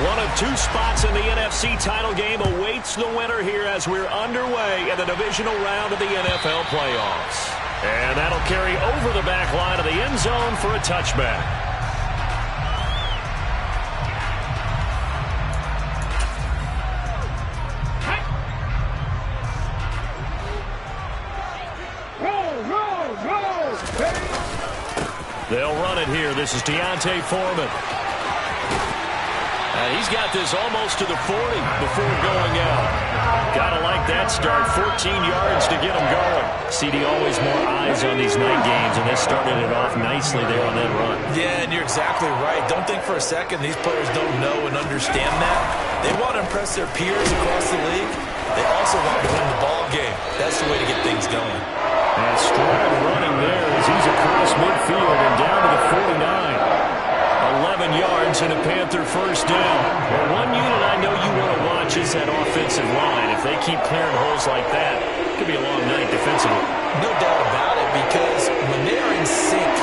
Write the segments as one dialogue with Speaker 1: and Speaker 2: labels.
Speaker 1: One of two spots in the NFC title game awaits the winner here as we're underway in the divisional round of the NFL playoffs. And that'll carry over the back line of the end zone for a touchback. They'll run it here. This is Deontay Foreman. He's got this almost to the 40 before going out. Gotta like that start. 14 yards to get him going. CD, always more eyes on these night games, and they started it off nicely there on that run.
Speaker 2: Yeah, and you're exactly right. Don't think for a second these players don't know and understand that. They want to impress their peers across the league. They also want to win the ball game. That's the way to get things going.
Speaker 1: And Stroud running there as he's across midfield and down to the 49. 11 yards and a Panther first down. Well, one unit I know you want to watch is that offensive line. If they keep clearing holes like that, it could be a long night defensively.
Speaker 2: No doubt about it, because when they're in sync,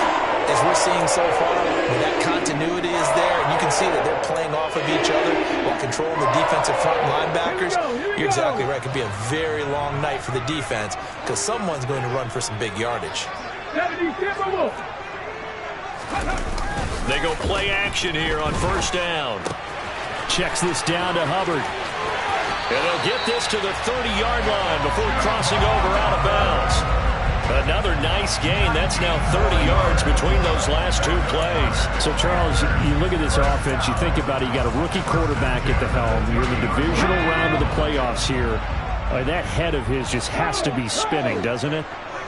Speaker 2: as we're seeing so far, when that continuity is there, and you can see that they're playing off of each other while controlling the defensive front linebackers, you're exactly right. It could be a very long night for the defense because someone's going to run for some big yardage.
Speaker 1: They go play action here on first down. Checks this down to Hubbard. And they'll get this to the 30-yard line before crossing over out of bounds. Another nice gain. That's now 30 yards between those last two plays.
Speaker 3: So, Charles, you look at this offense, you think about it, you got a rookie quarterback at the helm. You're in the divisional round of the playoffs here. That head of his just has to be spinning, doesn't it?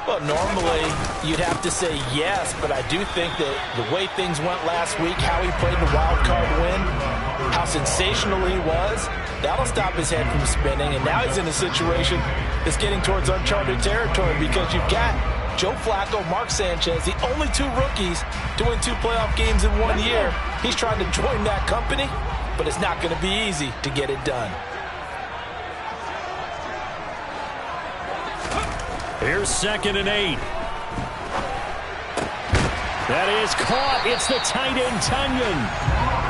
Speaker 2: Well, normally you'd have to say yes, but I do think that the way things went last week, how he played the wild card win, how sensational he was, that'll stop his head from spinning. And now he's in a situation that's getting towards uncharted territory because you've got Joe Flacco, Mark Sanchez, the only two rookies to win 2 playoff games in 1 year. He's trying to join that company, but it's not going to be easy to get it done.
Speaker 1: Here's 2nd and 8. That is caught. It's the tight end, Tunyon.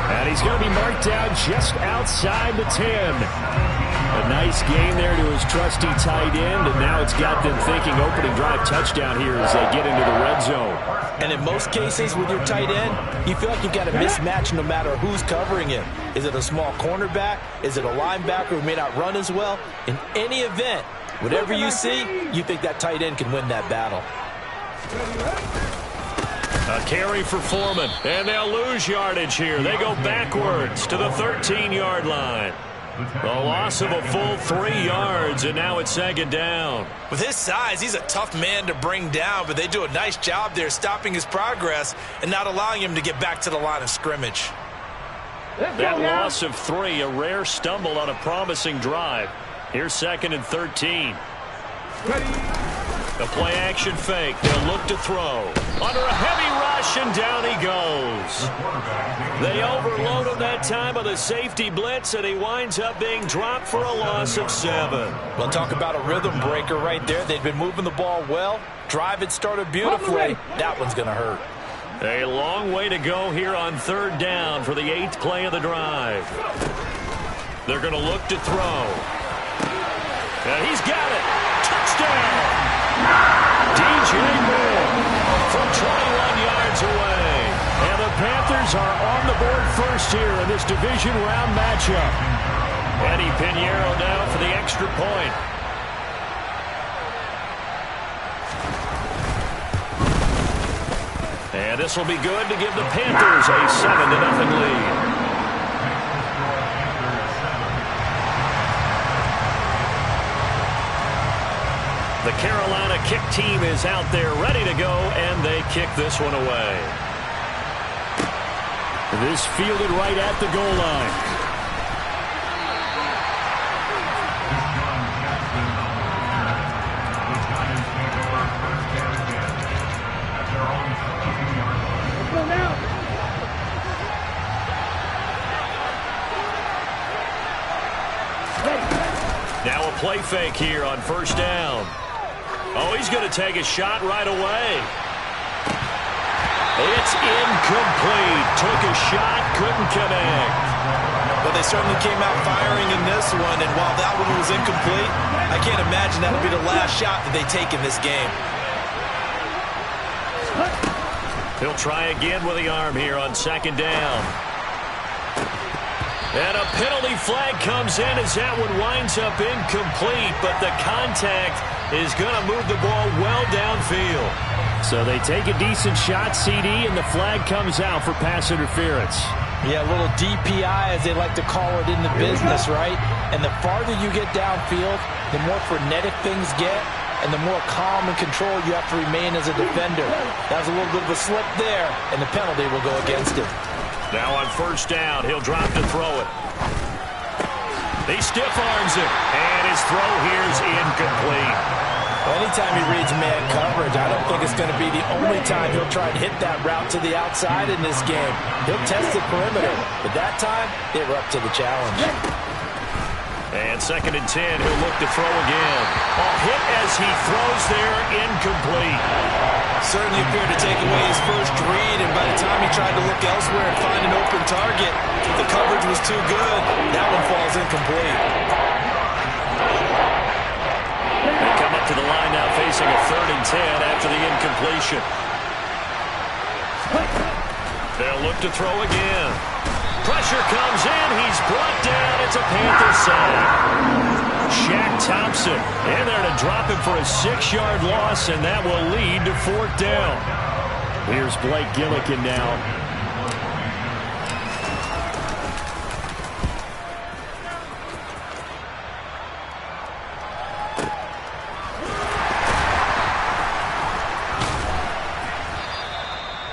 Speaker 1: And he's going to be marked down just outside the 10. A nice gain there to his trusty tight end, and now it's got them thinking opening drive touchdown here as they get into the red zone.
Speaker 2: And in most cases with your tight end, you feel like you've got a mismatch no matter who's covering him. Is it a small cornerback? Is it a linebacker who may not run as well? In any event, whatever you see, you think that tight end can win that battle.
Speaker 1: A carry for Foreman, and they'll lose yardage here. They go backwards to the 13-yard line. A loss of a full 3 yards, and now it's 2nd down.
Speaker 2: With his size, he's a tough man to bring down, but they do a nice job there stopping his progress and not allowing him to get back to the line of scrimmage.
Speaker 1: That loss of 3, a rare stumble on a promising drive. Here's 2nd and 13. The play action fake. They'll look to throw. Under a heavy rush, and down he goes. They overload him that time with a safety blitz, and he winds up being dropped for a loss of 7.
Speaker 2: Well, talk about a rhythm breaker right there. They've been moving the ball well. Drive had started beautifully. That one's going to hurt.
Speaker 1: A long way to go here on 3rd down for the 8th play of the drive. They're going to look to throw. And he's got it. Touchdown. DJ Moore from 21 yards away. And the Panthers are on the board first here in this division round matchup. Eddie Pinheiro now for the extra point. And this will be good to give the Panthers a 7-0 lead. The Carolina kick team is out there ready to go, and they kick this one away.
Speaker 3: This fielded right at the goal line.
Speaker 1: Now a play fake here on 1st down. Oh, he's going to take a shot right away. It's incomplete. Took a shot, couldn't connect.
Speaker 2: But they certainly came out firing in this one, and while that one was incomplete, I can't imagine that'll be the last shot that they take in this game.
Speaker 1: He'll try again with the arm here on second down. And a penalty flag comes in as that one winds up incomplete, but the contact is going to move the ball well downfield.
Speaker 3: So they take a decent shot, CD, and the flag comes out for pass interference.
Speaker 2: Yeah, a little DPI, as they like to call it in the business, right? And the farther you get downfield, the more frenetic things get, and the more calm and control you have to remain as a defender. That was a little bit of a slip there, and the penalty will go against it.
Speaker 1: Now on first down, he'll drop to throw it. He stiff arms it, and his throw here is incomplete.
Speaker 2: Anytime he reads man coverage, I don't think it's going to be the only time he'll try and hit that route to the outside in this game. He'll test the perimeter, but that time, they were up to the challenge.
Speaker 1: And 2nd and 10, he'll look to throw again. A hit as he throws there, incomplete.
Speaker 2: Certainly appeared to take away his first read, and by the time he tried to look elsewhere and find an open target, the coverage was too good. That one falls incomplete.
Speaker 1: They come up to the line now facing a 3rd and 10 after the incompletion. They'll look to throw again. Pressure comes in. He's brought down. It's a Panther sack. Shaq Thompson in there to drop him for a 6-yard loss, and that will lead to 4th down.
Speaker 3: Here's Blake Gillikin now.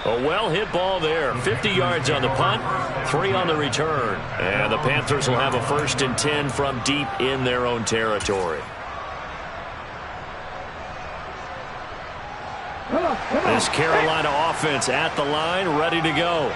Speaker 1: A well-hit ball there. 50 yards on the punt, 3 on the return. And the Panthers will have a 1st and 10 from deep in their own territory. This Carolina offense at the line, ready to go.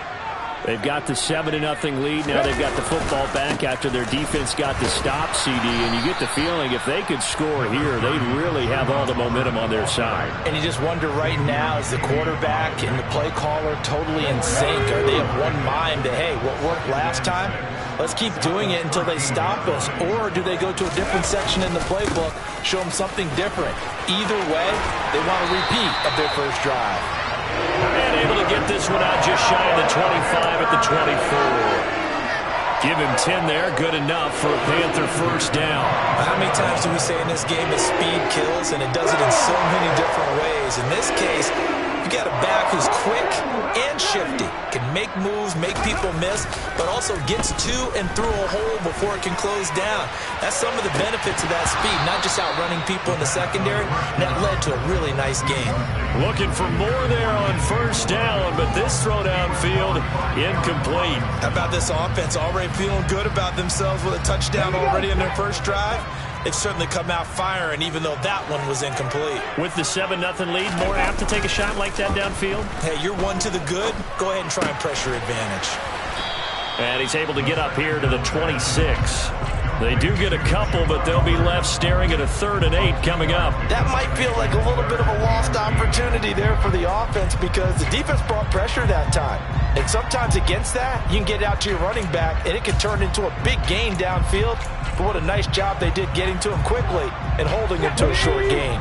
Speaker 1: They've got the 7-0 lead. Now they've got the football back after their defense got the stop, CD. And you get the feeling if they could score here, they'd really have all the momentum on their side.
Speaker 2: And you just wonder right now, is the quarterback and the play caller totally in sync? Are they of one mind that, hey, what worked last time? Let's keep doing it until they stop us. Or do they go to a different section in the playbook, show them something different? Either way, they want a repeat of their first drive.
Speaker 1: And able to get this one out just shy of the 25 at the 24. Give him 10 there, good enough for a Panther 1st down.
Speaker 2: How many times do we say in this game that speed kills, and it does it in so many different ways? In this case, you got a back who's quick and shifty, can make moves, make people miss, but also gets to and through a hole before it can close down. That's some of the benefits of that speed, not just outrunning people in the secondary, and that led to a really nice game.
Speaker 1: Looking for more there on 1st down, but this throw downfield, incomplete.
Speaker 2: How about this offense already feeling good about themselves with a touchdown already in their first drive? They've certainly come out firing, even though that one was incomplete.
Speaker 1: With the 7-0 lead, more apt to take a shot like that downfield?
Speaker 2: Hey, you're one to the good. Go ahead and try and pressure advantage.
Speaker 1: And he's able to get up here to the 26. They do get a couple, but they'll be left staring at a 3rd and 8 coming up.
Speaker 2: That might feel like a little bit of a lost opportunity there for the offense because the defense brought pressure that time. And sometimes against that, you can get out to your running back, and it can turn into a big gain downfield. But what a nice job they did getting to him quickly and holding him to a short gain.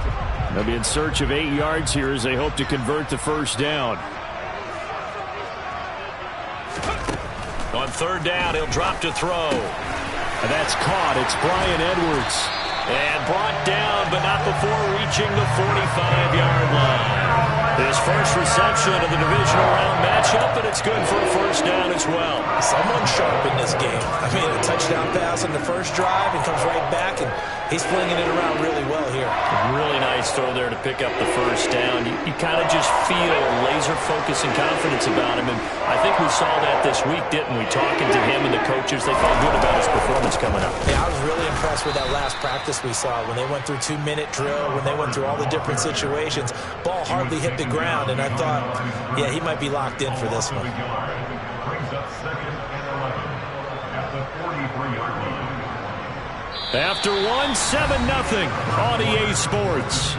Speaker 3: They'll be in search of 8 yards here as they hope to convert the 1st down.
Speaker 1: On 3rd down, he'll drop to throw.
Speaker 3: And that's caught. It's Brian Edwards.
Speaker 1: And brought down, but not before reaching the 45-yard line. His first reception of the divisional round matchup, and it's good for a 1st down as well.
Speaker 2: Someone sharp in this game. I mean, a touchdown pass on the first drive and comes right back, and he's flinging it around really well here.
Speaker 1: Really nice throw there to pick up the 1st down. You kind of just feel laser focus and confidence about him, and I think we saw that this week, didn't we? Talking to him and the coaches, they felt good about his performance coming up.
Speaker 2: Yeah, I was really impressed with that last practice we saw when they went through 2-minute drill, when they went through all the different situations. Ball hardly hit the ground, and I thought, yeah, he might be locked in for this one.
Speaker 3: After one, 7-0 on EA Sports.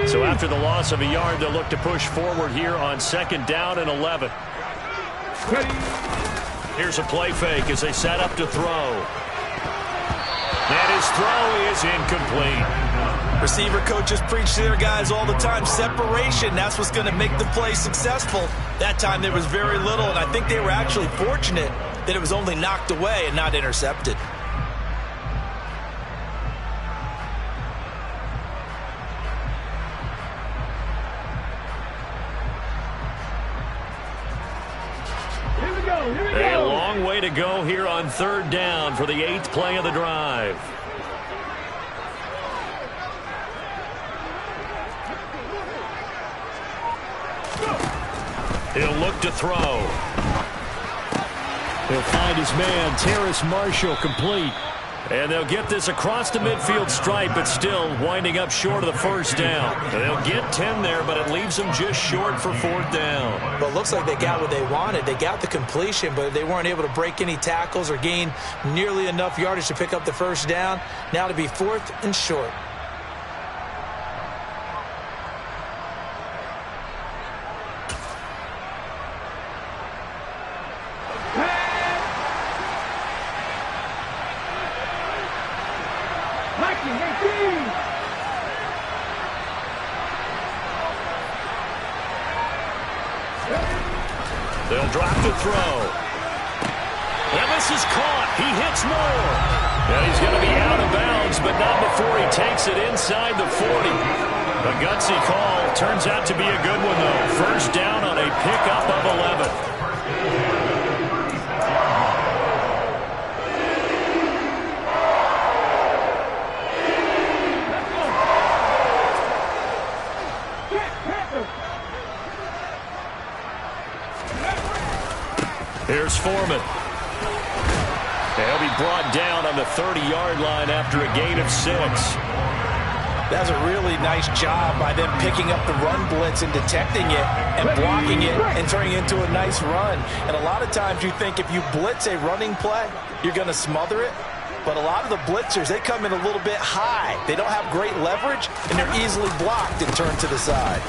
Speaker 1: So after the loss of a yard, they'll look to push forward here on 2nd down and 11. Here's a play fake as they set up to throw. And his throw is incomplete.
Speaker 2: Receiver coaches preach to their guys all the time. Separation, that's what's going to make the play successful. That time there was very little, and I think they were actually fortunate that it was only knocked away and not intercepted.
Speaker 1: A long way to go here on 3rd down for the 8th play of the drive. He'll look to throw.
Speaker 3: He'll find his man, Terrace Marshall, complete.
Speaker 1: And they'll get this across the midfield stripe, but still winding up short of the 1st down. They'll get 10 there, but it leaves them just short for 4th down.
Speaker 2: Well, it looks like they got what they wanted. They got the completion, but they weren't able to break any tackles or gain nearly enough yardage to pick up the 1st down. Now to be 4th and short.
Speaker 1: They'll drop to throw. And this is caught. He hits more. And he's going to be out of bounds, but not before he takes it inside the 40. A gutsy call. Turns out to be a good one, though. 1st down on a pickup of 11. Here's Foreman. He'll be brought down on the 30-yard line after a gain of 6.
Speaker 2: That's a really nice job by them picking up the run blitz and detecting it and blocking it and turning it into a nice run. And a lot of times you think if you blitz a running play, you're going to smother it. But a lot of the blitzers, they come in a little bit high. They don't have great leverage, and they're easily blocked and turned to the side.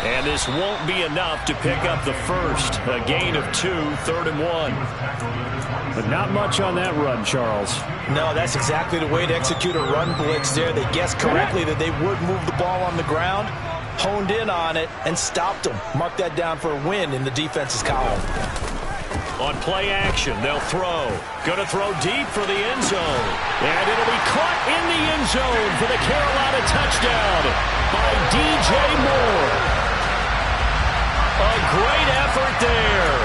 Speaker 1: And this won't be enough to pick up the 1st. A gain of 2, 3rd and 1.
Speaker 3: But not much on that run, Charles.
Speaker 2: No, that's exactly the way to execute a run blitz there. They guessed correctly that they would move the ball on the ground, honed in on it, and stopped them. Mark that down for a win in the defense's column.
Speaker 1: On play action, they'll throw. Going to throw deep for the end zone. And it'll be caught in the end zone for the Carolina touchdown by DJ Moore. A great effort there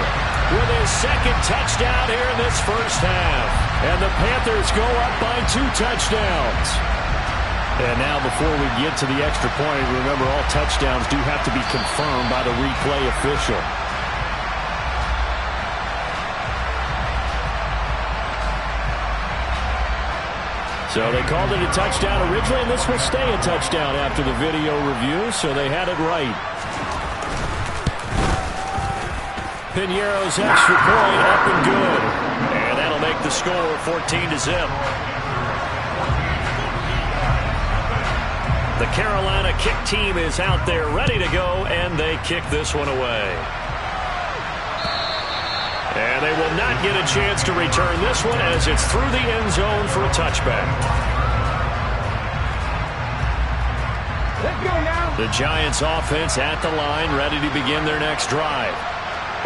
Speaker 1: with his 2nd touchdown here in this 1st half. And the Panthers go up by 2 touchdowns. And now before we get to the extra point, remember all touchdowns do have to be confirmed by the replay official. So they called it a touchdown originally, and this will stay a touchdown after the video review, so they had it right. Piñeiro's extra point up and good. And that'll make the score 14-0. The Carolina kick team is out there ready to go, and they kick this one away. And they will not get a chance to return this one as it's through the end zone for a touchback.
Speaker 4: Let's go now.
Speaker 1: The Giants offense at the line, ready to begin their next drive.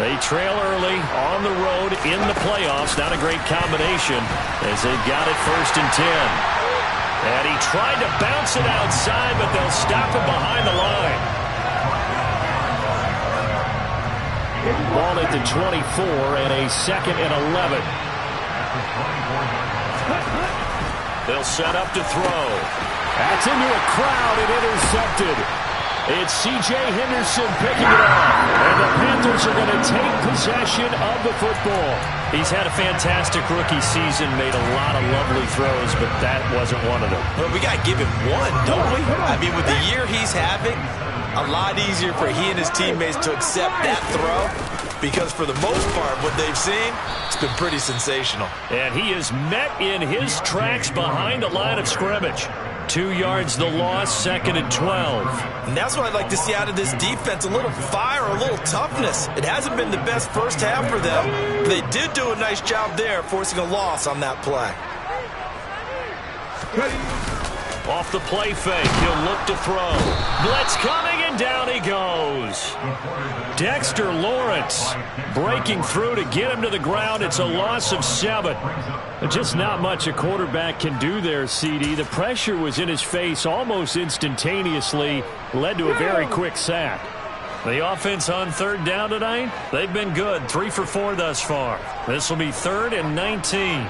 Speaker 1: They trail early on the road in the playoffs. Not a great combination as they've got it 1st and 10. And he tried to bounce it outside, but they'll stop him behind the line. Ball at the 24 and a 2nd and 11. They'll set up to throw. That's into a crowd and intercepted. It's C.J. Henderson picking it up. And the Panthers are going to take possession of the football. He's had a fantastic rookie season, made a lot of lovely throws, but that wasn't one of them.
Speaker 2: Well, we got to give him one, don't we? I mean, with the year he's having, a lot easier for he and his teammates to accept that throw because for the most part, what they've seen, it's been pretty sensational.
Speaker 1: And he is met in his tracks behind the line of scrimmage. 2 yards the loss, 2nd and 12.
Speaker 2: And that's what I'd like to see out of this defense, a little fire, a little toughness. It hasn't been the best first half for them, but they did do a nice job there, forcing a loss on that play.
Speaker 1: Off the play fake, he'll look to throw. Blitz coming, and down he goes. Dexter Lawrence breaking through to get him to the ground. It's a loss of 7. Just not much a quarterback can do there, CD. The pressure was in his face almost instantaneously, led to a very quick sack. The offense on 3rd down tonight, they've been good, 3 for 4 thus far. This will be 3rd and 19.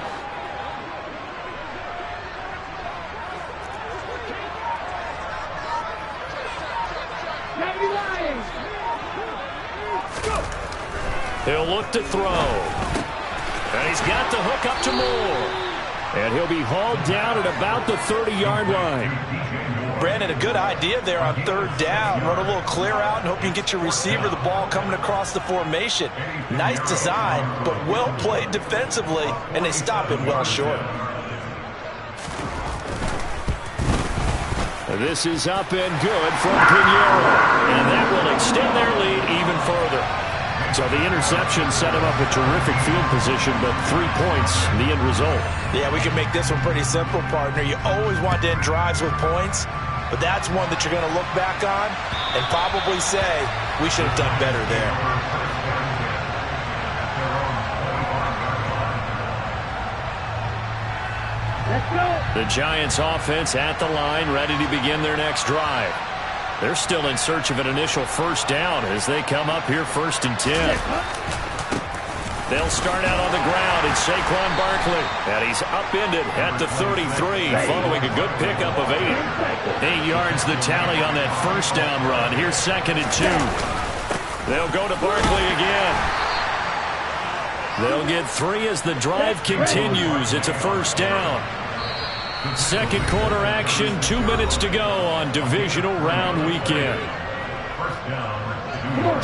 Speaker 1: He'll look to throw. And he's got the hook up to Moore. And he'll be hauled down at about the 30-yard line.
Speaker 2: Brandon, a good idea there on 3rd down. Run a little clear out and hope you can get your receiver the ball coming across the formation. Nice design, but well played defensively, and they stop him well short.
Speaker 3: This is up and good from Pinheiro. And that will extend their lead even further. So the interception set him up a terrific field position, but 3 points, the end result.
Speaker 2: Yeah, we can make this one pretty simple, partner. You always want to end drives with points, but that's one that you're going to look back on and probably say, we should have done better there.
Speaker 1: The Giants offense at the line, ready to begin their next drive. They're still in search of an initial first down as they come up here 1st and 10. They'll start out on the ground. It's Saquon Barkley. And he's upended at the 33 following a good pickup of 8. 8 yards the tally on that first down run. Here's 2nd and 2. They'll go to Barkley again. They'll get 3 as the drive continues. It's a first down. Second quarter action, 2 minutes to go on divisional round weekend.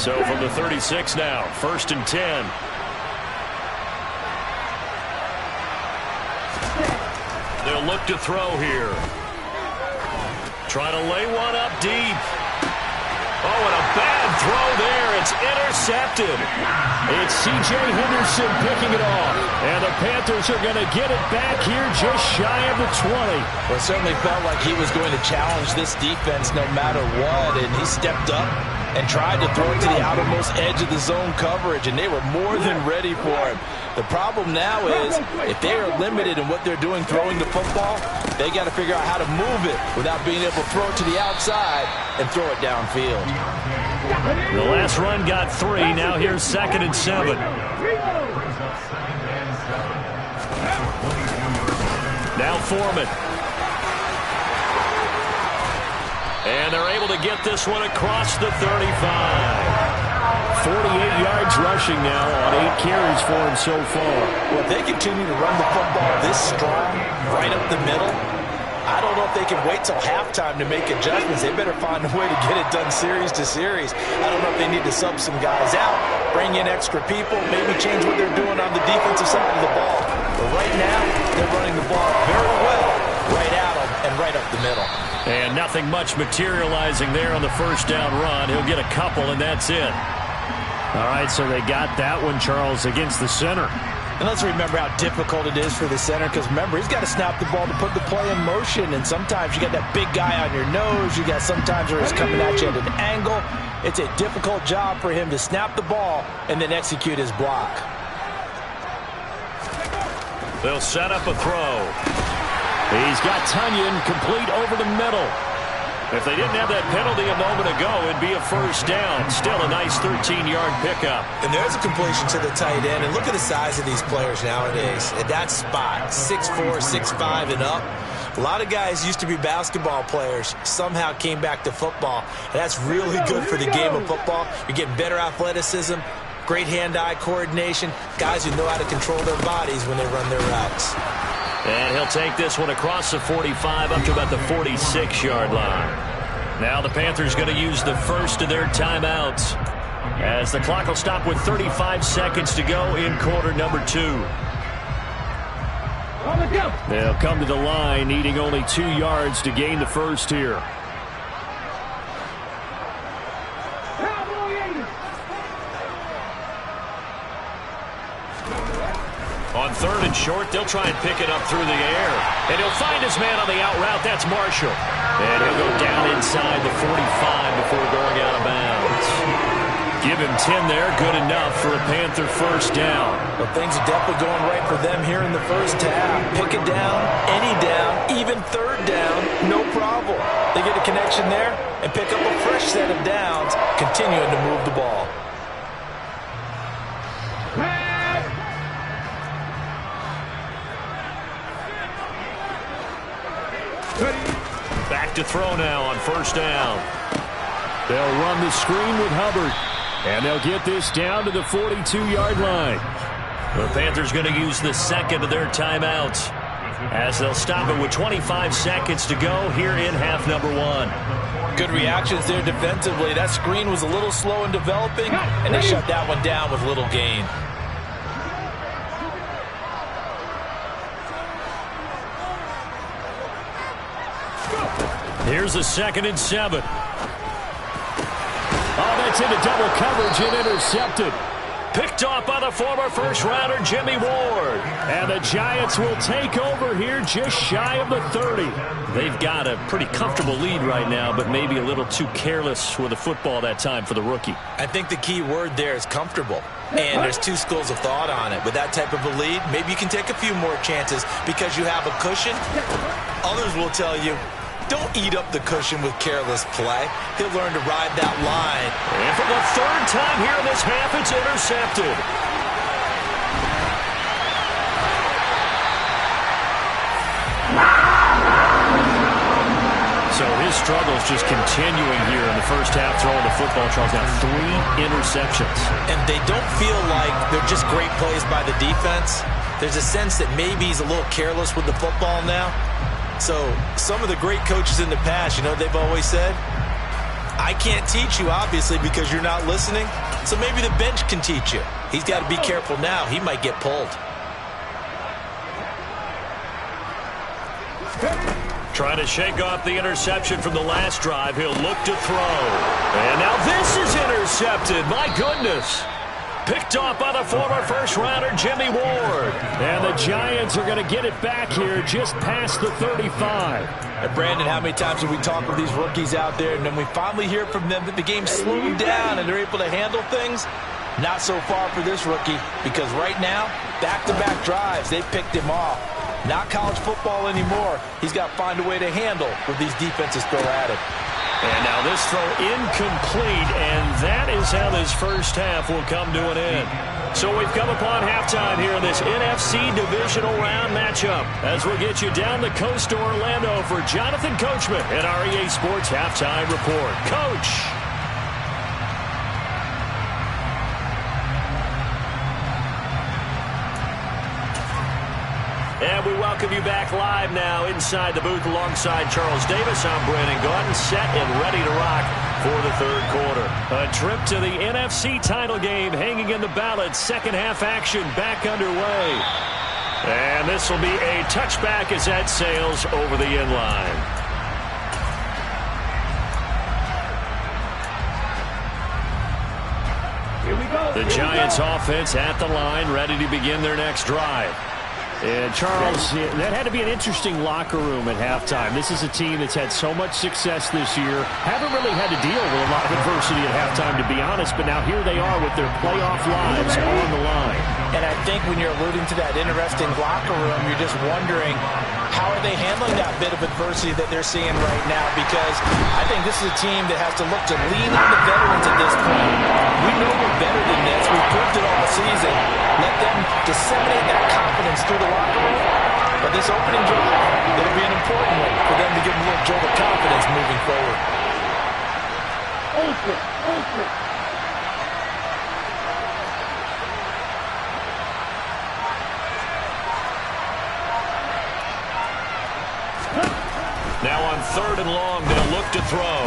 Speaker 1: So from the 36 now, 1st and 10. They'll look to throw here. Trying to lay one up deep. Oh, and a bad throw there. It's intercepted. It's C.J. Henderson picking it off. And the Panthers are going to get it back here just shy of the 20.
Speaker 2: Well, it certainly felt like he was going to challenge this defense no matter what. And he stepped up and tried to throw it to the outermost edge of the zone coverage. And they were more than ready for him. The problem now is if they are limited in what they're doing throwing the football, they got to figure out how to move it without being able to throw it to the outside and throw it downfield.
Speaker 1: The last run got 3. Now here's 2nd and 7. Now Foreman. And they're able to get this one across the 35. 48 yards rushing now on 8 carries for him so far.
Speaker 2: Well, if they continue to run the football this strong, right up the middle, I don't know if they can wait till halftime to make adjustments. They better find a way to get it done series to series. I don't know if they need to sub some guys out, bring in extra people, maybe change what they're doing on the defensive side of the ball. But right now, they're running the ball very well right at them and right up the middle.
Speaker 1: And nothing much materializing there on the first down run. He'll get a couple, and that's it.
Speaker 3: All right, so they got that one, Charles, against the center.
Speaker 2: And let's remember how difficult it is for the center, because remember, he's got to snap the ball to put the play in motion, and sometimes you got that big guy on your nose. You got sometimes where he's coming at you at an angle. It's a difficult job for him to snap the ball and then execute his block.
Speaker 1: They'll set up a throw.
Speaker 3: He's got Tunyon complete over the middle.
Speaker 1: If they didn't have that penalty a moment ago, it'd be a first down. Still a nice 13-yard pickup.
Speaker 2: And there's a completion to the tight end. And look at the size of these players nowadays. At that spot, 6'4", 6'5", and up. A lot of guys used to be basketball players, somehow came back to football. And that's really good for the game of football. You're getting better athleticism, great hand-eye coordination, guys who know how to control their bodies when they run their routes.
Speaker 1: And he'll take this one across the 45 up to about the 46-yard line. Now the Panthers going to use the first of their timeouts as the clock will stop with 35 seconds to go in quarter number 2.
Speaker 4: On the jump.
Speaker 3: They'll come to the line, needing only 2 yards to gain the first here.
Speaker 1: On 3rd and short, they'll try and pick it up through the air. And he'll find his man on the out route. That's Marshall. And he'll go down inside the 45 before going out of bounds. Give him 10 there. Good enough for a Panther first down.
Speaker 2: Well, things are definitely going right for them here in the first half. Pick it down, any down, even 3rd down, no problem. They get a connection there and pick up a fresh set of downs, continuing to move the ball.
Speaker 1: Back to throw now on first down.
Speaker 3: They'll run the screen with Hubbard. And they'll get this down to the 42-yard line.
Speaker 1: The Panthers going to use the second of their timeouts as they'll stop it with 25 seconds to go here in half number 1.
Speaker 2: Good reactions there defensively. That screen was a little slow in developing, and they shut that one down with little gain.
Speaker 1: Here's a 2nd and 7.
Speaker 3: Oh, that's into double coverage and intercepted.
Speaker 1: Picked off by the former first-rounder Jimmy Ward.
Speaker 3: And the Giants will take over here just shy of the 30.
Speaker 1: They've got a pretty comfortable lead right now, but maybe a little too careless with the football that time for the rookie.
Speaker 2: I think the key word there is comfortable. And there's 2 schools of thought on it. With that type of a lead, maybe you can take a few more chances because you have a cushion. Others will tell you, don't eat up the cushion with careless play. He'll learn to ride that line.
Speaker 1: And for the 3rd time here in this half, it's intercepted. So his struggles just continuing here in the first half, throwing the football. Charles, now 3 interceptions.
Speaker 2: And they don't feel like they're just great plays by the defense. There's a sense that maybe he's a little careless with the football now. So some of the great coaches in the past, you know, they've always said, I can't teach you, obviously, because you're not listening. So maybe the bench can teach you. He's got to be careful now. He might get pulled.
Speaker 1: Trying to shake off the interception from the last drive. He'll look to throw. And now this is intercepted. My goodness. Picked off by the former first-rounder Jimmy Ward.
Speaker 3: And the Giants are going to get it back here just past the 35.
Speaker 2: And Brandon, how many times have we talked with these rookies out there, and then we finally hear from them that the game slowed down and they're able to handle things? Not so far for this rookie, because right now, back-to-back drives, they picked him off. Not college football anymore. He's got to find a way to handle what these defenses throw at him.
Speaker 1: And now this throw incomplete, and that is how this first half will come to an end. So we've come upon halftime here in this NFC Divisional Round matchup as we'll get you down the coast to Orlando for Jonathan Coachman and our EA Sports Halftime Report. Coach! And we welcome you back live now inside the booth alongside Charles Davis. I'm Brandon Gaudin, set and ready to rock for the 3rd quarter. A trip to the NFC title game hanging in the balance. Second half action back underway. And this will be a touchback as that sails over the end line.
Speaker 4: Here we go.
Speaker 1: The Giants offense at the line, ready to begin their next drive.
Speaker 3: And Charles, that had to be an interesting locker room at halftime. This is a team that's had so much success this year. Haven't really had to deal with a lot of adversity at halftime, to be honest. But now here they are with their playoff lives on the line.
Speaker 2: And I think when you're alluding to that interesting locker room, you're just wondering, how are they handling that bit of adversity that they're seeing right now? Because I think this is a team that has to look to lean on the veterans at this point. We know we're better than this. We've proved it all season. Let them disseminate that confidence through the locker room. But this opening drive, it'll be an important one for them to give them a little jolt of confidence moving forward.
Speaker 1: Now on 3rd and long, they'll look to throw.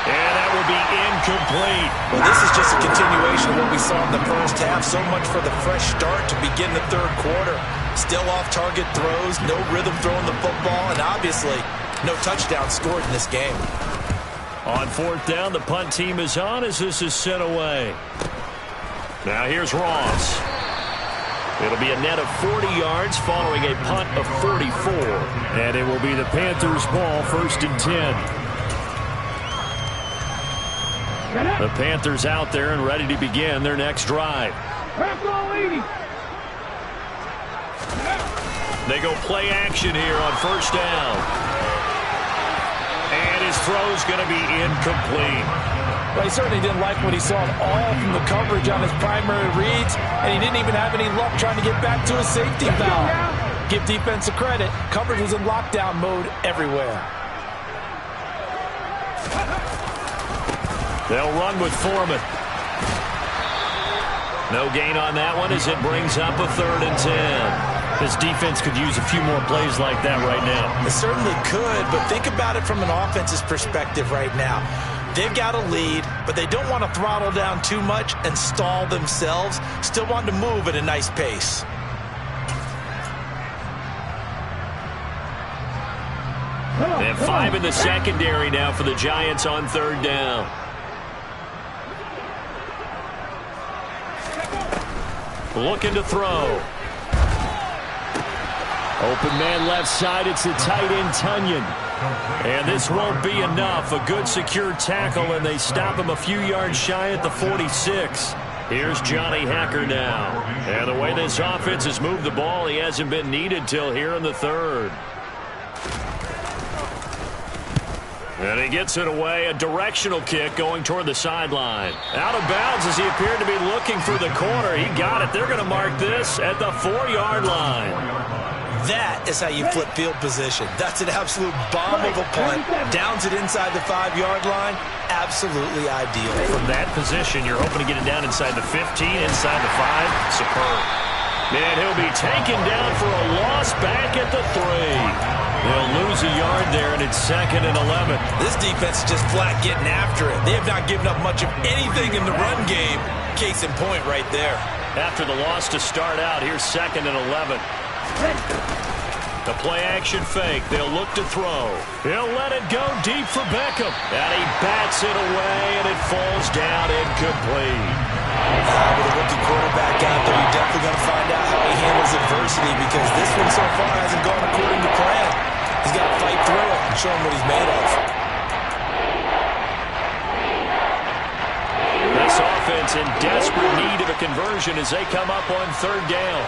Speaker 1: And that will be incomplete.
Speaker 2: Well, this is just a continuation of what we saw in the first half. So much for the fresh start to begin the 3rd quarter. Still off-target throws, no rhythm throwing the football, and obviously no touchdown scored in this game.
Speaker 1: On fourth down, the punt team is on as this is sent away. Now here's Ross. It'll be a net of 40 yards following a punt of 44.
Speaker 3: And it will be the Panthers' ball, 1st and 10. The Panthers out there and ready to begin their next drive.
Speaker 1: They go play action here on 1st down. And his throw's going to be incomplete.
Speaker 2: Well, he certainly didn't like what he saw at all from the coverage on his primary reads, and he didn't even have any luck trying to get back to his safety valve. Give defense a credit. Coverage was in lockdown mode everywhere.
Speaker 1: They'll run with Foreman. No gain on that one as it brings up a 3rd and 10.
Speaker 3: This defense could use a few more plays like that right now.
Speaker 2: It certainly could, but think about it from an offense's perspective right now. They've got a lead, but they don't want to throttle down too much and stall themselves. Still want to move at a nice pace.
Speaker 1: They have 5 in the secondary now for the Giants on 3rd down. Looking to throw.
Speaker 3: Open man left side. It's the tight end, Tunyon.
Speaker 1: And this won't be enough. A good secure tackle, and they stop him a few yards shy at the 46. Here's Johnny Hacker now. And the way this offense has moved the ball, he hasn't been needed till here in the 3rd. And he gets it away. A directional kick going toward the sideline. Out of bounds as he appeared to be looking for the corner. He got it. They're going to mark this at the 4-yard line.
Speaker 2: That is how you flip field position. That's an absolute bomb of a punt. Downs it inside the 5-yard line. Absolutely ideal.
Speaker 1: From that position, you're hoping to get it down inside the 15, inside the 5. Superb. And he'll be taken down for a loss back at the 3. They'll lose a yard there, and it's 2nd and 11.
Speaker 2: This defense is just flat getting after it. They have not given up much of anything in the run game. Case in point right there.
Speaker 1: After the loss to start out, here's 2nd and 11. The play-action fake. They'll look to throw. He'll let it go deep for Beckham. And he bats it away, and it falls down incomplete.
Speaker 2: With a rookie quarterback out there, you're definitely going to find out how he handles adversity, because this one so far hasn't gone according to plan. He's got to fight through it and show him what he's made of.
Speaker 1: This offense in desperate need of a conversion as they come up on 3rd down.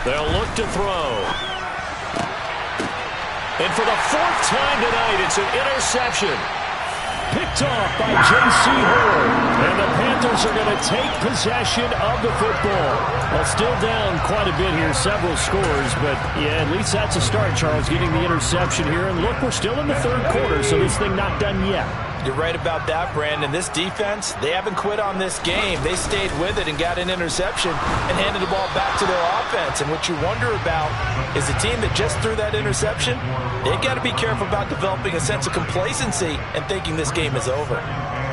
Speaker 1: They'll look to throw. And for the 4th time tonight, it's an interception.
Speaker 3: Picked off by J.C. Horn. And the Panthers are going to take possession of the football. Well, still down quite a bit here, several scores. But, yeah, at least that's a start, Charles, getting the interception here. And look, we're still in the 3rd quarter, so this thing not done yet.
Speaker 2: You're right about that, Brandon. This defense, they haven't quit on this game. They stayed with it and got an interception and handed the ball back to their offense. And what you wonder about is a team that just threw that interception, they've got to be careful about developing a sense of complacency and thinking this game is over.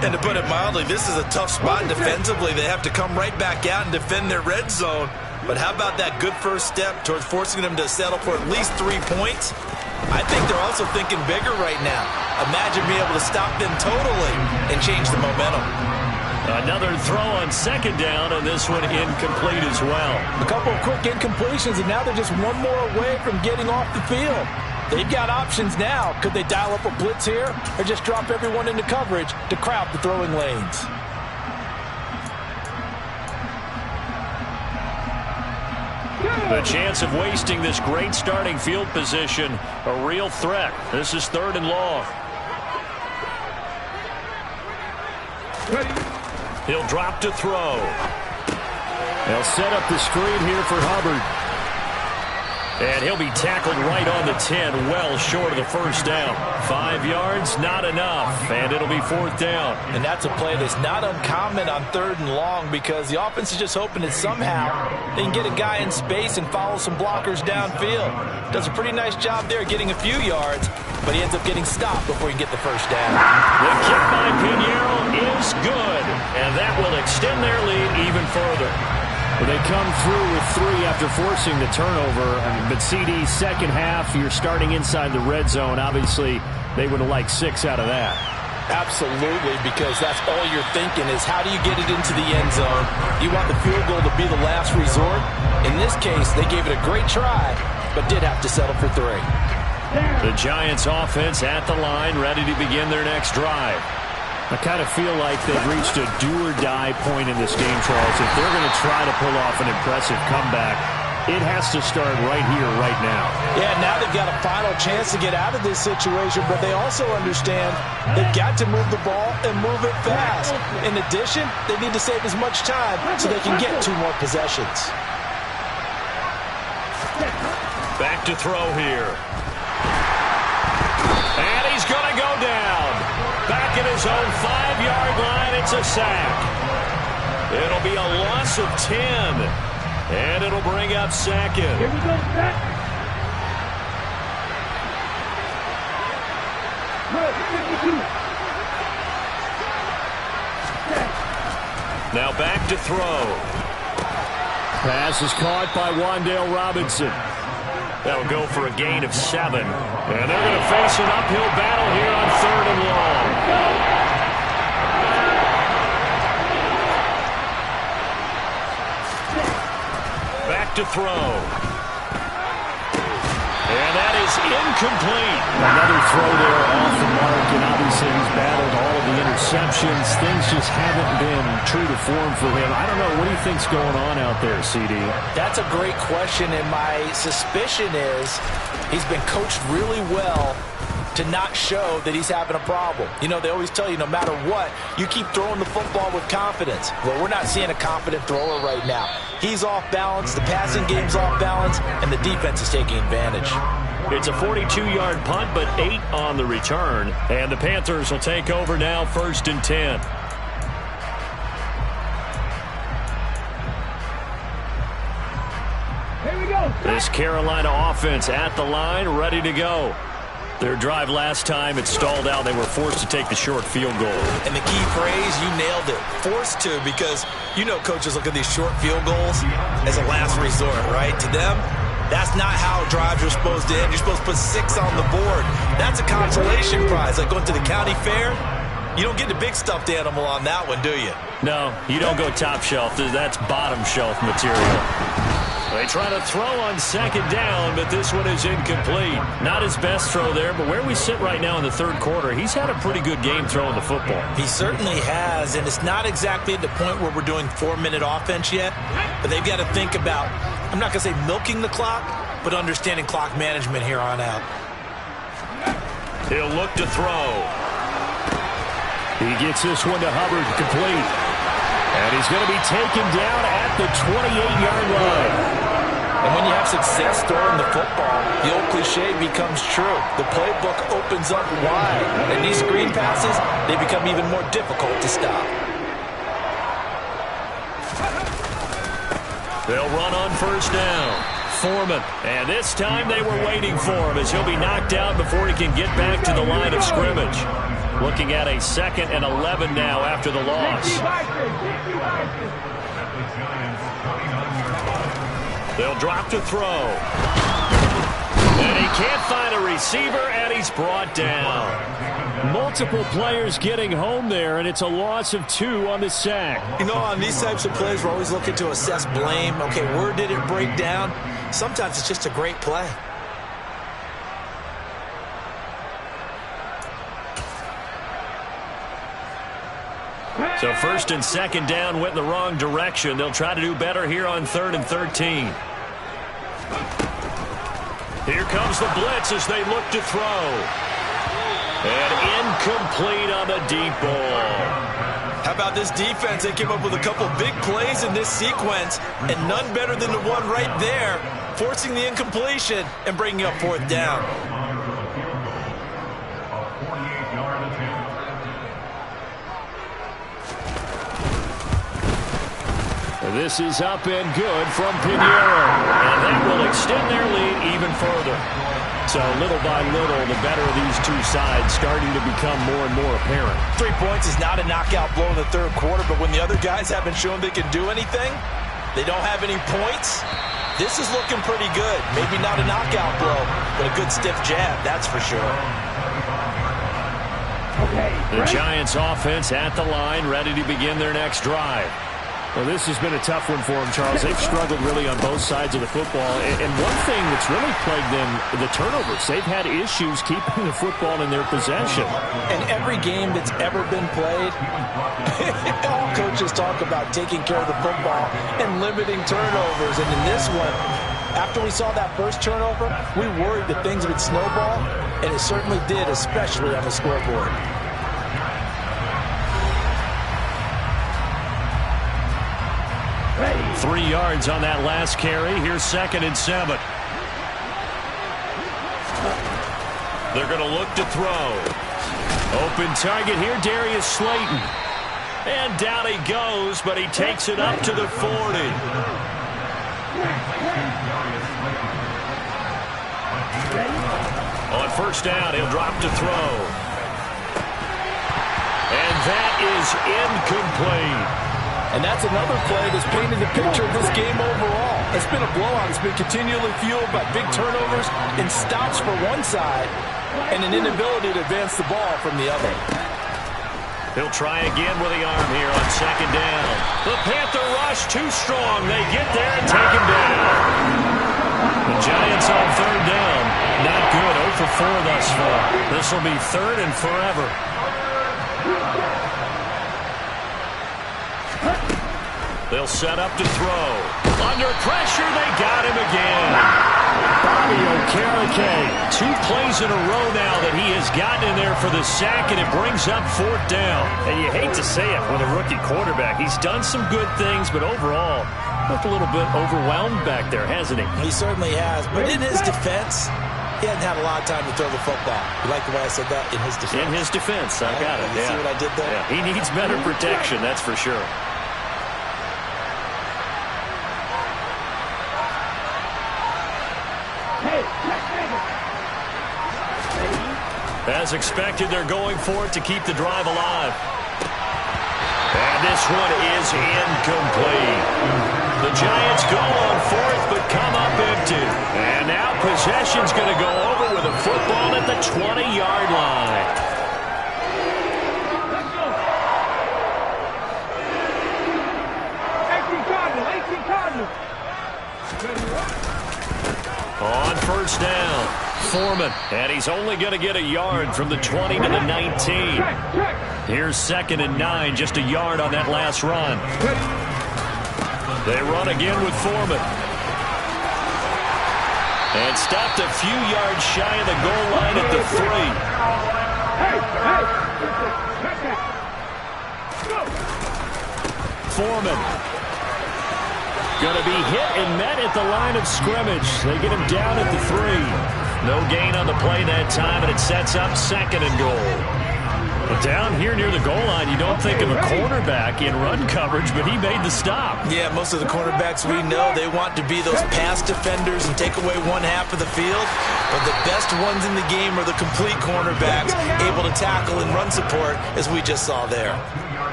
Speaker 2: And to put it mildly, this is a tough spot defensively. They have to come right back out and defend their red zone. But how about that good first step towards forcing them to settle for at least 3 points? I think they're also thinking bigger right now. Imagine being able to stop them totally and change the momentum.
Speaker 1: Another throw on 2nd down, and this one incomplete as well.
Speaker 2: A couple of quick incompletions, and now they're just one more away from getting off the field. They've got options now. Could they dial up a blitz here or just drop everyone into coverage to crowd the throwing lanes?
Speaker 1: The chance of wasting this great starting field position, a real threat. This is 3rd and long. He'll drop to throw.
Speaker 3: They'll set up the screen here for Hubbard.
Speaker 1: And he'll be tackled right on the 10, well short of the 1st down. 5 yards, not enough, and it'll be 4th down.
Speaker 2: And that's a play that's not uncommon on 3rd and long, because the offense is just hoping that somehow they can get a guy in space and follow some blockers downfield. Does a pretty nice job there getting a few yards, but he ends up getting stopped before he can get the 1st down.
Speaker 1: The kick by Pinheiro is good, and that will extend their lead even further.
Speaker 3: Well, they come through with 3 after forcing the turnover. But CD, second half, you're starting inside the red zone. Obviously, they would have liked 6 out of that.
Speaker 2: Absolutely, because that's all you're thinking is how do you get it into the end zone? You want the field goal to be the last resort. In this case, they gave it a great try, but did have to settle for 3.
Speaker 1: The Giants offense at the line, ready to begin their next drive.
Speaker 3: I kind of feel like they've reached a do-or-die point in this game, Charles. If they're going to try to pull off an impressive comeback, it has to start right here, right now.
Speaker 2: Yeah, now they've got a final chance to get out of this situation, but they also understand they've got to move the ball and move it fast. In addition, they need to save as much time so they can get 2 more possessions.
Speaker 1: Back to throw here. And he's going to go down. Back at his own 5-yard line, it's a sack. It'll be a loss of 10. And it'll bring up 2nd.
Speaker 4: Here we go, Zach.
Speaker 1: Now back to throw.
Speaker 3: Pass is caught by Wan'Dale Robinson.
Speaker 1: That'll go for a gain of 7. And they're going to face an uphill battle here on 3rd and long. Back to throw. And that is incomplete.
Speaker 3: Another throw there off the mark, and obviously he's battled all of the interceptions. Things just haven't been true to form for him. I don't know. What do you think's going on out there, CD?
Speaker 2: That's a great question, and my suspicion is he's been coached really well to not show that he's having a problem. You know, they always tell you no matter what, you keep throwing the football with confidence. Well, we're not seeing a confident thrower right now. He's off balance, the passing game's off balance, and the defense is taking advantage.
Speaker 1: It's a 42-yard punt, but 8 on the return. And the Panthers will take over now, 1st and 10.
Speaker 4: Here we go.
Speaker 1: This Carolina offense at the line, ready to go. Their drive last time, it stalled out. They were forced to take the short field goal.
Speaker 2: And the key phrase, you nailed it, forced to, because you know coaches look at these short field goals as a last resort, right? To them, that's not how drives are supposed to end. You're supposed to put 6 on the board. That's a consolation prize, like going to the county fair. You don't get the big stuffed animal on that one, do you?
Speaker 1: No, you don't go top shelf. That's bottom shelf material. They try to throw on 2nd down, but this one is incomplete. Not his best throw there, but where we sit right now in the 3rd quarter, he's had a pretty good game throwing the football.
Speaker 2: He certainly has, and it's not exactly at the point where we're doing 4-minute offense yet, but they've got to think about, I'm not going to say milking the clock, but understanding clock management here on out.
Speaker 1: He'll look to throw.
Speaker 3: He gets this one to Hubbard, complete. And he's going to be taken down at the 28-yard line.
Speaker 2: And when you have success throwing the football, the old cliche becomes true. The playbook opens up wide. And these screen passes, they become even more difficult to stop.
Speaker 1: They'll run on 1st down. Foreman. And this time they were waiting for him as he'll be knocked out before he can get back to the line of scrimmage. Looking at a 2nd and 11 now after the loss. They'll drop to throw. And he can't find a receiver, and he's brought down.
Speaker 3: Multiple players getting home there, and it's a loss of 2 on the sack.
Speaker 2: You know, on these types of plays, we're always looking to assess blame. Okay, where did it break down? Sometimes it's just a great play.
Speaker 1: So 1st and 2nd down went in the wrong direction. They'll try to do better here on 3rd and 13. Here comes the blitz as they look to throw. And incomplete on the deep ball.
Speaker 2: How about this defense? They came up with a couple big plays in this sequence, and none better than the one right there, forcing the incompletion and bringing up 4th down.
Speaker 3: This is up and good from Pinheiro.
Speaker 1: And that will extend their lead even further.
Speaker 3: So little by little, the better of these two sides starting to become more and more apparent.
Speaker 2: 3 points is not a knockout blow in the 3rd quarter, but when the other guys haven't shown they can do anything, They don't have any points. This is looking pretty good. Maybe not a knockout blow, but a good stiff jab, that's for sure.
Speaker 1: The Giants offense at the line, ready to begin their next drive.
Speaker 3: Well, this has been a tough one for them, Charles. They've struggled really on both sides of the football. And one thing that's really plagued them, the turnovers. They've had issues keeping the football in their possession.
Speaker 2: And every game that's ever been played, all coaches talk about taking care of the football and limiting turnovers. And in this one, after we saw that first turnover, we worried that things would snowball, and it certainly did, especially on the scoreboard.
Speaker 1: 3 yards on that last carry. Here's 2nd and 7. They're going to look to throw. Open target here, Darius Slayton. And down he goes, but he takes it up to the 40. On first down, he'll drop to throw. And that is incomplete.
Speaker 2: And that's another play that's painted the picture of this game overall. It's been a blowout. It's been continually fueled by big turnovers and stops for one side and an inability to advance the ball from the other.
Speaker 1: He'll try again with the arm here on 2nd down. The Panther rush too strong. They get there and take him down. The Giants on 3rd down. Not good. 0 for 4 thus far. This will be 3rd and forever. They'll set up to throw. Under pressure, they got him again.
Speaker 3: Bobby Okereke.
Speaker 1: 2 plays in a row now that he has gotten in there for the sack, and it brings up 4th down.
Speaker 3: And you hate to say it with a rookie quarterback. He's done some good things, but overall, looked a little bit overwhelmed back there, hasn't he?
Speaker 2: He certainly has. But in his defense, he hasn't had a lot of time to throw the football. You like the way I said that? In his defense.
Speaker 1: In his defense. I got it.
Speaker 2: You see what I did there?
Speaker 1: Yeah. He needs better protection, that's for sure. As expected, they're going for it to keep the drive alive. And this one is incomplete. The Giants go on 4th, but come up empty. And now possession's going to go over with a football at the 20-yard line. On first down, Foreman, and he's only going to get a yard from the 20 to the 19. Here's 2nd and 9, just a yard on that last run. They run again with Foreman. And stopped a few yards shy of the goal line at the 3. Foreman. Going to be hit and met at the line of scrimmage. They get him down at the 3. No gain on the play that time, and it sets up 2nd and goal. But down here near the goal line, you don't think of a cornerback in run coverage, but he made the stop.
Speaker 2: Yeah, most of the cornerbacks we know, they want to be those pass defenders and take away one half of the field. But the best ones in the game are the complete cornerbacks, able to tackle and run support, as we just saw there.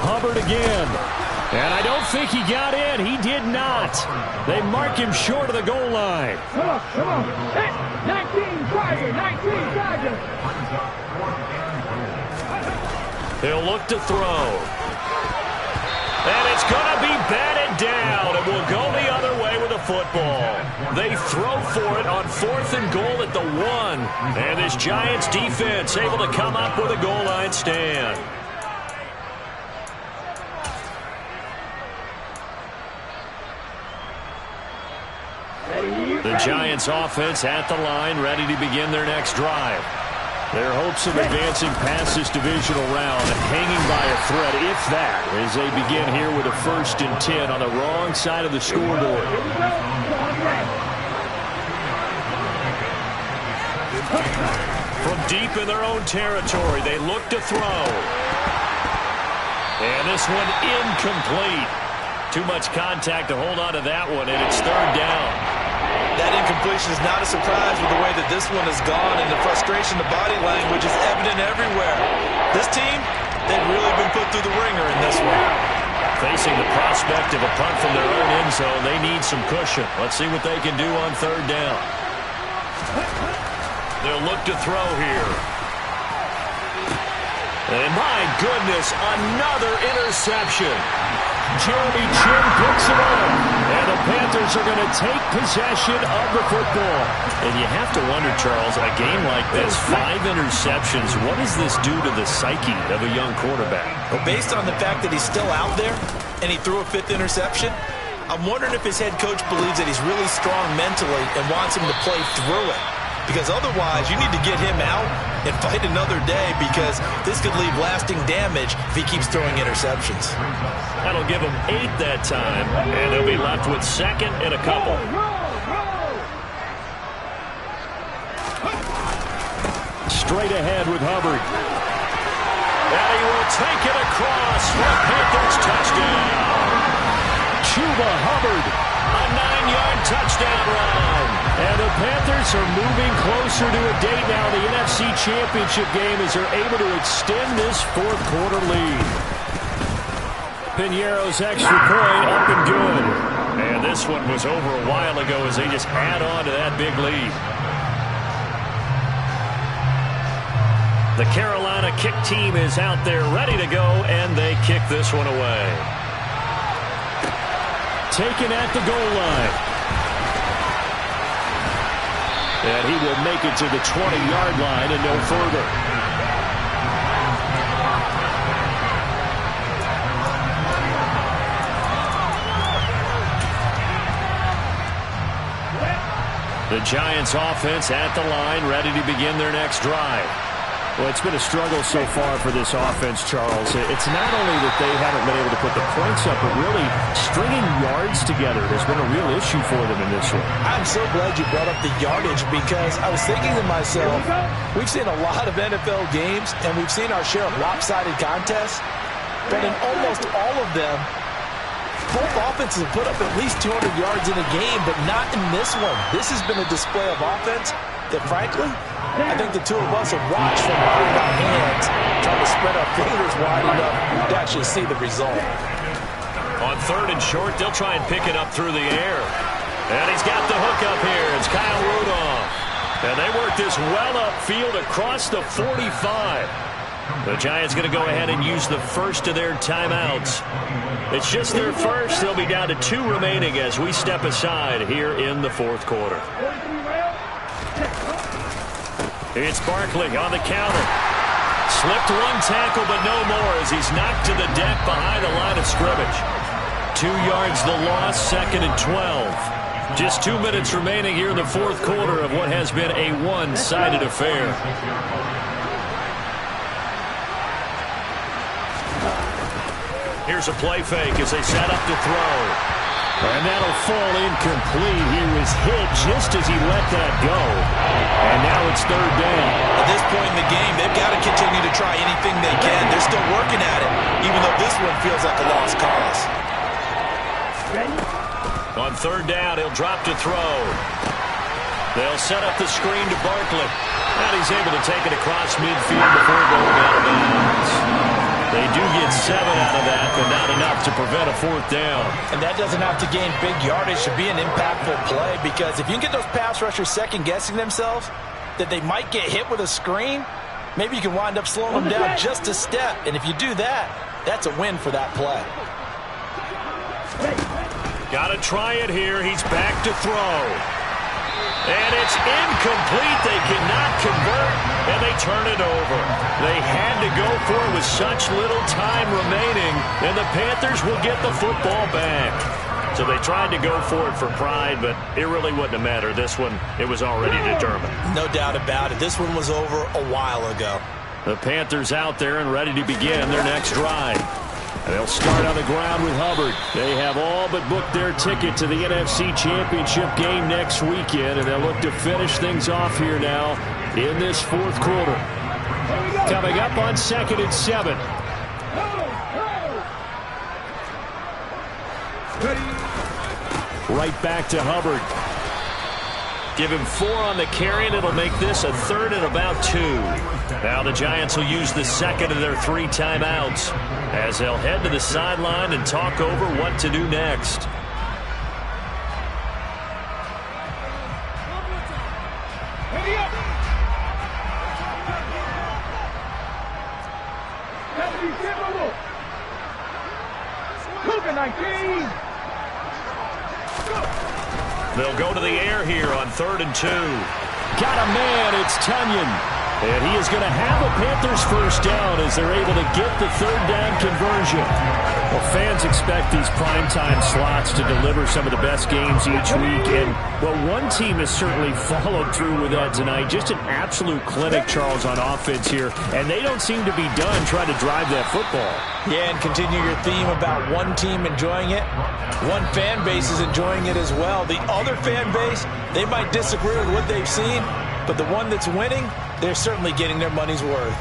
Speaker 3: Hubbard again. And I don't think he got in. He did not. They mark him short of the goal line.
Speaker 4: Come on. Hey, 19 Tiger.
Speaker 1: He'll look to throw. And it's going to be batted down. It will go the other way with the football. They throw for it on 4th and goal at the 1. And this Giants defense able to come up with a goal line stand. The Giants offense at the line, ready to begin their next drive. Their hopes of advancing past this divisional round hanging by a thread, if that, as they begin here with a 1st and 10 on the wrong side of the scoreboard. From deep in their own territory, they look to throw. And this one incomplete. Too much contact to hold on to that one, and it's 3rd down.
Speaker 2: That incompletion is not a surprise with the way that this one has gone, and the frustration, the body language is evident everywhere. This team, they've really been put through the ringer in this one.
Speaker 1: Facing the prospect of a punt from their own end zone, they need some cushion. Let's see what they can do on third down. They'll look to throw here. And my goodness, another interception.
Speaker 3: Jeremy Chin picks it up. And the Panthers are going to take possession of the football.
Speaker 1: And you have to wonder, Charles, a game like this, 5 interceptions, what does this do to the psyche of a young quarterback?
Speaker 2: Well, based on the fact that he's still out there and he threw a 5th interception, I'm wondering if his head coach believes that he's really strong mentally and wants him to play through it. Because otherwise, you need to get him out and fight another day, because this could leave lasting damage if he keeps throwing interceptions.
Speaker 1: That'll give him 8 that time, and he'll be left with 2nd and a couple.
Speaker 3: Straight ahead with Hubbard.
Speaker 1: And he will take it across for a Panthers touchdown.
Speaker 3: Chuba Hubbard.
Speaker 1: A 9-yard touchdown run.
Speaker 3: And the Panthers are moving closer to a date now. The NFC Championship game as they're able to extend this fourth quarter lead. Piñeiro's extra point up and good.
Speaker 1: And this one was over a while ago as they just add on to that big lead. The Carolina kick team is out there ready to go, and they kick this one away.
Speaker 3: Taken at the goal line. And he will make it to the 20-yard line and no further.
Speaker 1: The Giants offense at the line, ready to begin their next drive.
Speaker 3: Well, it's been a struggle so far for this offense, Charles. It's not only that they haven't been able to put the points up, but really stringing yards together has been a real issue for them in this one.
Speaker 2: I'm so glad you brought up the yardage, because I was thinking to myself, we've seen a lot of NFL games, and we've seen our share of lopsided contests, but in almost all of them, both offenses have put up at least 200 yards in a game, but not in this one. This has been a display of offense that, frankly, I think the two of us have watched from behind our hands, trying to spread our fingers wide enough to actually see the result.
Speaker 1: On 3rd and short, they'll try and pick it up through the air. And he's got the hook up here. It's Kyle Rudolph. And they work this well upfield across the 45. The Giants going to go ahead and use the first of their timeouts. It's just their first. They'll be down to 2 remaining as we step aside here in the fourth quarter. It's Barkley on the counter. Slipped one tackle, but no more as he's knocked to the deck behind the line of scrimmage. 2 yards the loss, 2nd and 12. Just 2 minutes remaining here in the fourth quarter of what has been a one-sided affair. Here's a play fake as they set up to throw.
Speaker 3: And that'll fall incomplete. He was hit just as he let that go. And now it's 3rd down.
Speaker 2: At this point in the game, they've got to continue to try anything they can. They're still working at it, even though this one feels like a lost cause.
Speaker 1: On 3rd down, he'll drop to throw. They'll set up the screen to Barkley. And he's able to take it across midfield before going out of bounds. They do get 7 out of that, but not enough to prevent a 4th down.
Speaker 2: And that doesn't have to gain big yardage to be an impactful play, because if you can get those pass rushers second-guessing themselves that they might get hit with a screen, maybe you can wind up slowing them down just a step. And if you do that, that's a win for that play.
Speaker 1: Got to try it here. He's back to throw. And it's incomplete. They cannot convert, and they turn it over. They had to go for it with such little time remaining, and the Panthers will get the football back. So they tried to go for it for pride, but it really wouldn't have mattered. This one, it was already determined.
Speaker 2: No doubt about it. This one was over a while ago.
Speaker 1: The Panthers out there and ready to begin their next drive. And they'll start on the ground with Hubbard. They have all but booked their ticket to the NFC Championship game next weekend, and they'll look to finish things off here now in this fourth quarter. Coming up on 2nd and 7. Right back to Hubbard. Give him 4 on the carry, and it'll make this a 3rd and about 2. Now the Giants will use the second of their 3 timeouts as they'll head to the sideline and talk over what to do next. They'll go to the air here on 3rd and 2.
Speaker 3: Got a man, it's Tunyon. And he is going to have a Panthers first down as they're able to get the 3rd down conversion. Well, fans expect these primetime slots to deliver some of the best games each week. And, well, one team has certainly followed through with that tonight. Just an absolute clinic, Charles, on offense here. And they don't seem to be done trying to drive that football.
Speaker 2: Yeah, and continue your theme about one team enjoying it. One fan base is enjoying it as well. The other fan base, they might disagree with what they've seen, but the one that's winning, they're certainly getting their money's worth.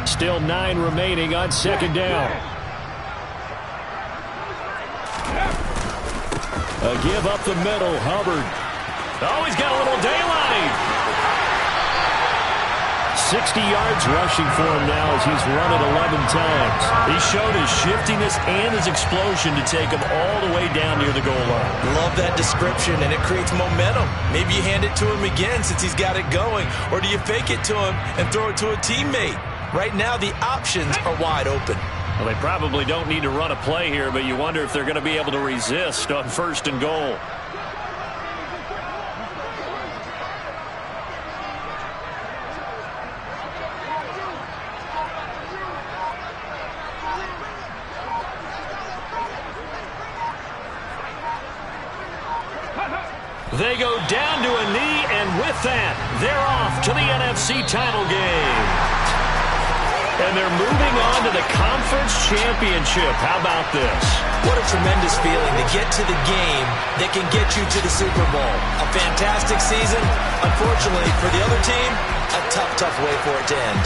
Speaker 3: Still 9 remaining on 2nd down. A give up the middle, Hubbard.
Speaker 1: Oh, he's got a little daylight.
Speaker 3: 60 yards rushing for him now as he's run it 11 times.
Speaker 1: He showed his shiftiness and his explosion to take him all the way down near the goal line.
Speaker 2: Love that description, and it creates momentum. Maybe you hand it to him again since he's got it going, or do you fake it to him and throw it to a teammate? Right now, the options are wide open.
Speaker 1: Well, they probably don't need to run a play here, but you wonder if they're going to be able to resist on 1st and goal. They go down to a knee, and with that, they're off to the NFC title game. And they're moving on to the conference championship. How about this?
Speaker 2: What a tremendous feeling to get to the game that can get you to the Super Bowl. A fantastic season. Unfortunately, for the other team, a tough way for it to end.